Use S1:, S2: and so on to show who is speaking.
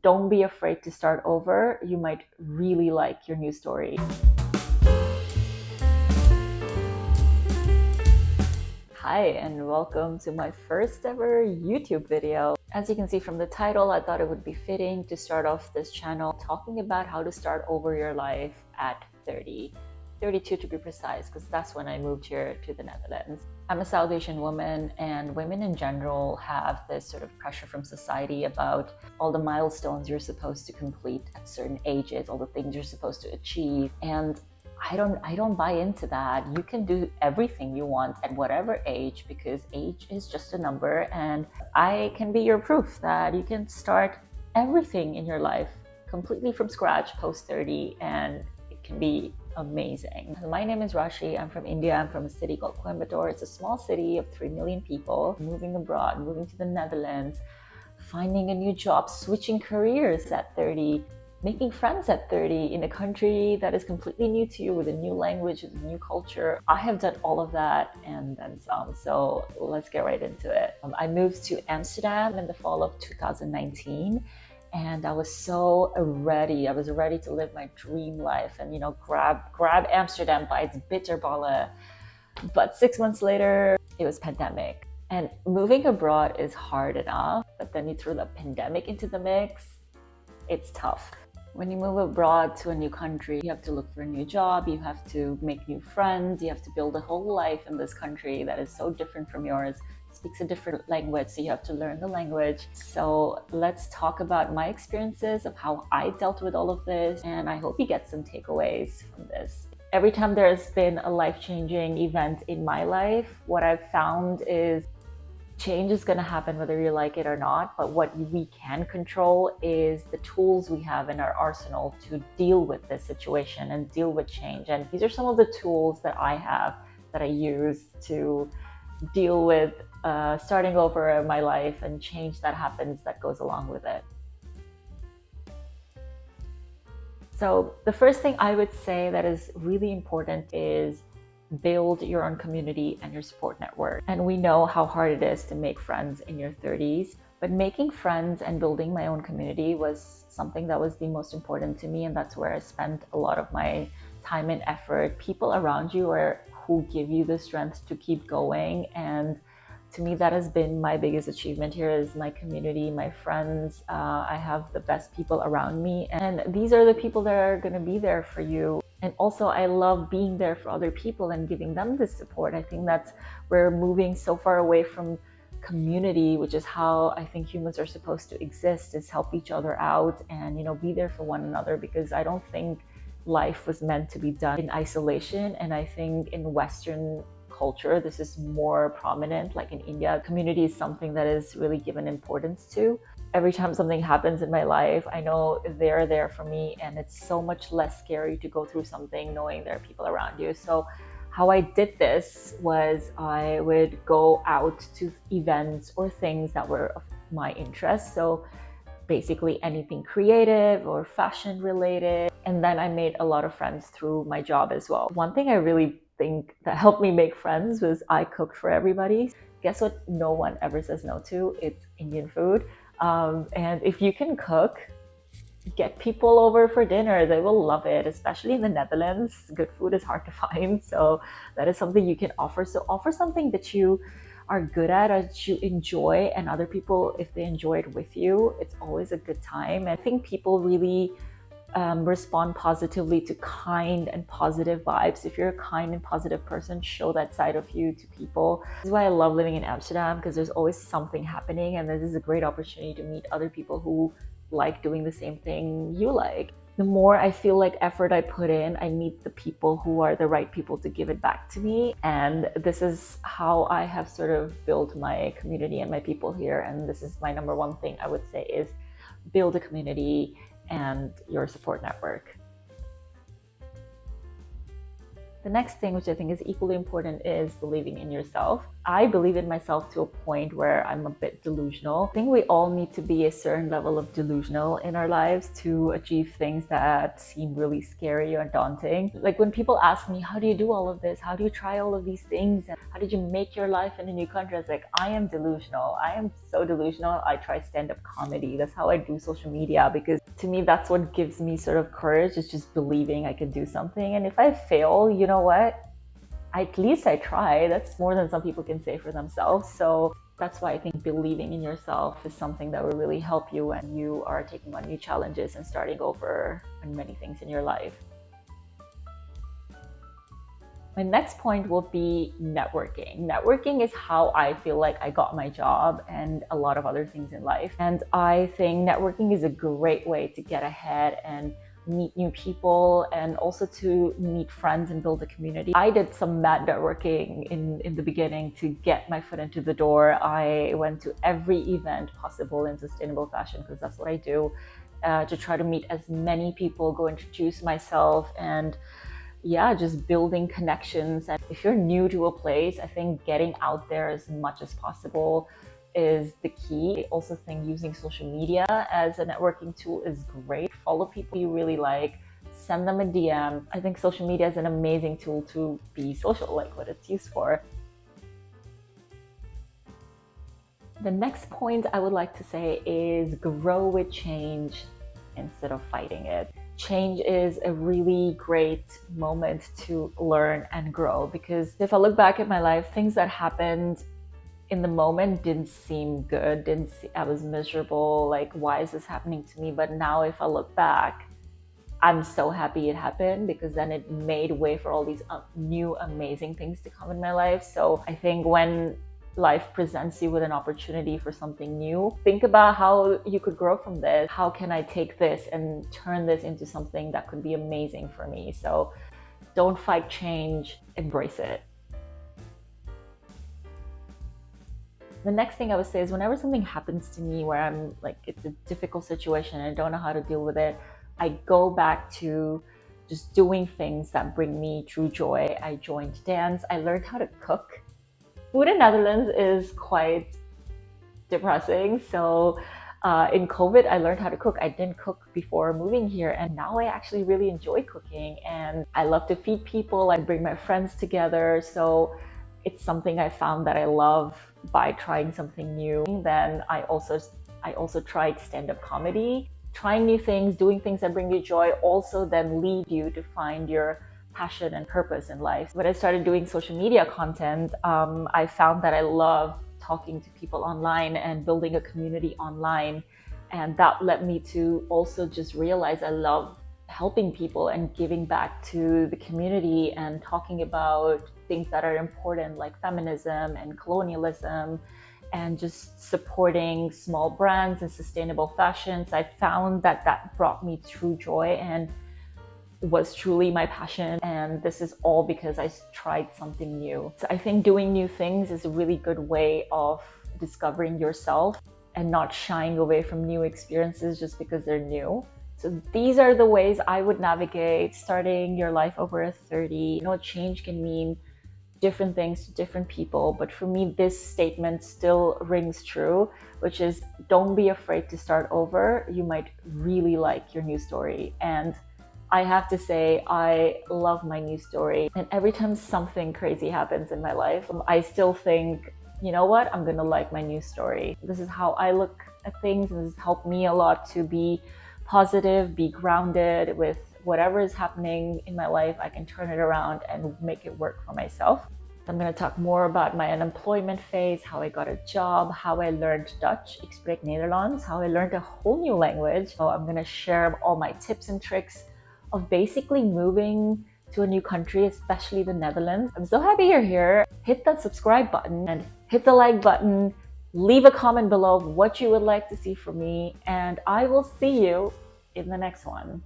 S1: don't be afraid to start over. You might really like your new story. Hi, and welcome to my first ever YouTube video. As you can see from the title, I thought it would be fitting to start off this channel talking about how to start over your life at 30. 32 to be precise, because that's when I moved here to the Netherlands. I'm a South Asian woman, and women in general have this sort of pressure from society about all the milestones you're supposed to complete at certain ages, all the things you're supposed to achieve. And I don't buy into that. You can do everything you want at whatever age, because age is just a number, and I can be your proof that you can start everything in your life completely from scratch post 30, and it can be amazing. My name is Rashi. I'm from India. I'm from a city called Coimbatore. It's a small city of 3 million people. Moving abroad, moving to the Netherlands, finding a new job, switching careers at 30, making friends at 30 in a country that is completely new to you, with a new language, with a new culture. I have done all of that and then some. So let's get right into it. I moved to Amsterdam in the fall of 2019. And I was so ready. I was ready to live my dream life and, grab Amsterdam by its bitterballen. But 6 months later, it was pandemic. And moving abroad is hard enough, but then you throw the pandemic into the mix, it's tough. When you move abroad to a new country, you have to look for a new job, you have to make new friends, you have to build a whole life in this country that is so different from yours, speaks a different language, so you have to learn the language. So let's talk about my experiences of how I dealt with all of this, and I hope you get some takeaways from this. Every time there's been a life-changing event in my life, what I've found is change is going to happen whether you like it or not, but what we can control is the tools we have in our arsenal to deal with this situation and deal with change. And these are some of the tools that I have, that I use to deal with starting over my life and change that happens that goes along with it. So the first thing I would say that is really important is build your own community and your support network. And we know how hard it is to make friends in your 30s, but making friends and building my own community was something that was the most important to me, and that's where I spent a lot of my time and effort. People around you are who give you the strength to keep going, and to me that has been my biggest achievement here, is my community, my friends. I have the best people around me, and these are the people that are going to be there for you. And also, I love being there for other people and giving them this support. I think that's we're moving so far away from community, which is how I think humans are supposed to exist, is help each other out and, be there for one another, because I don't think life was meant to be done in isolation. And I think in Western culture, this is more prominent. Like in India, community is something that is really given importance to. Every time something happens in my life, I know they're there for me, and it's so much less scary to go through something knowing there are people around you. So how I did this was I would go out to events or things that were of my interest. So basically anything creative or fashion related. And then I made a lot of friends through my job as well. One thing I really think that helped me make friends was I cooked for everybody. Guess what no one ever says no to? It's Indian food. And if you can cook, get people over for dinner. They will love it, especially in the Netherlands. Good food is hard to find. So that is something you can offer. So offer something that you are good at or that you enjoy, and other people, if they enjoy it with you, it's always a good time. I think people really respond positively to kind and positive vibes. If you're a kind and positive person, show that side of you to people. This is why I love living in Amsterdam, because there's always something happening, and this is a great opportunity to meet other people who like doing the same thing you like. The more I feel like effort I put in, I meet the people who are the right people to give it back to me. And this is how I have sort of built my community and my people here. And this is my number one thing I would say, is build a community and your support network. The next thing, which I think is equally important, is believing in yourself. I believe in myself to a point where I'm a bit delusional. I think we all need to be a certain level of delusional in our lives to achieve things that seem really scary or daunting. Like when people ask me, how do you do all of this? How do you try all of these things? And how did you make your life in a new country? I was like, I am delusional. I am so delusional. I try stand-up comedy. That's how I do social media, because to me, that's what gives me sort of courage, is just believing I can do something. And if I fail, you know what? At least I try. That's more than some people can say for themselves. So that's why I think believing in yourself is something that will really help you when you are taking on new challenges and starting over on many things in your life. My next point will be networking. Networking is how I feel like I got my job and a lot of other things in life. And I think networking is a great way to get ahead and meet new people, and also to meet friends and build a community. I did some mad networking in the beginning to get my foot into the door. I went to every event possible in sustainable fashion, because that's what I do, to try to meet as many people, go introduce myself, and yeah, just building connections. And if you're new to a place, I think getting out there as much as possible is the key. I also think using social media as a networking tool is great. Follow people you really like, send them a DM. I think social media is an amazing tool to be social, like what it's used for. The next point I would like to say is grow with change instead of fighting it. Change is a really great moment to learn and grow, because if I look back at my life, things that happened in the moment didn't seem good, I was miserable, like why is this happening to me? But now if I look back, I'm so happy it happened, because then it made way for all these new amazing things to come in my life. So I think when life presents you with an opportunity for something new, think about how you could grow from this. How can I take this and turn this into something that could be amazing for me? So don't fight change, embrace it. The next thing I would say is, whenever something happens to me where I'm like, it's a difficult situation and I don't know how to deal with it, I go back to just doing things that bring me true joy. I joined dance. I learned how to cook. Food in Netherlands is quite depressing. So in COVID, I learned how to cook. I didn't cook before moving here, and now I actually really enjoy cooking, and I love to feed people. I bring my friends together. So it's something I found that I love by trying something new. Then I also tried stand-up comedy. Trying new things, doing things that bring you joy, also then lead you to find your passion and purpose in life. When I started doing social media content, I found that I love talking to people online and building a community online. And that led me to also just realize I love helping people and giving back to the community and talking about things that are important, like feminism and colonialism, and just supporting small brands and sustainable fashions. I found that that brought me true joy and was truly my passion. And this is all because I tried something new. So I think doing new things is a really good way of discovering yourself and not shying away from new experiences just because they're new. So these are the ways I would navigate starting your life over 30. Change can mean different things to different people, but for me, this statement still rings true, which is, don't be afraid to start over. You might really like your new story. And I have to say, I love my new story. And every time something crazy happens in my life, I still think, you know what, I'm gonna like my new story. This is how I look at things, and this has helped me a lot to be positive, be grounded with whatever is happening in my life. I can turn it around and make it work for myself. I'm going to talk more about my unemployment phase, how I got a job, how I learned Dutch, ik spreek Nederlands, how I learned a whole new language. So I'm going to share all my tips and tricks of basically moving to a new country, especially the Netherlands. I'm so happy you're here. Hit that subscribe button and hit the like button. Leave a comment below what you would like to see from me, and I will see you in the next one.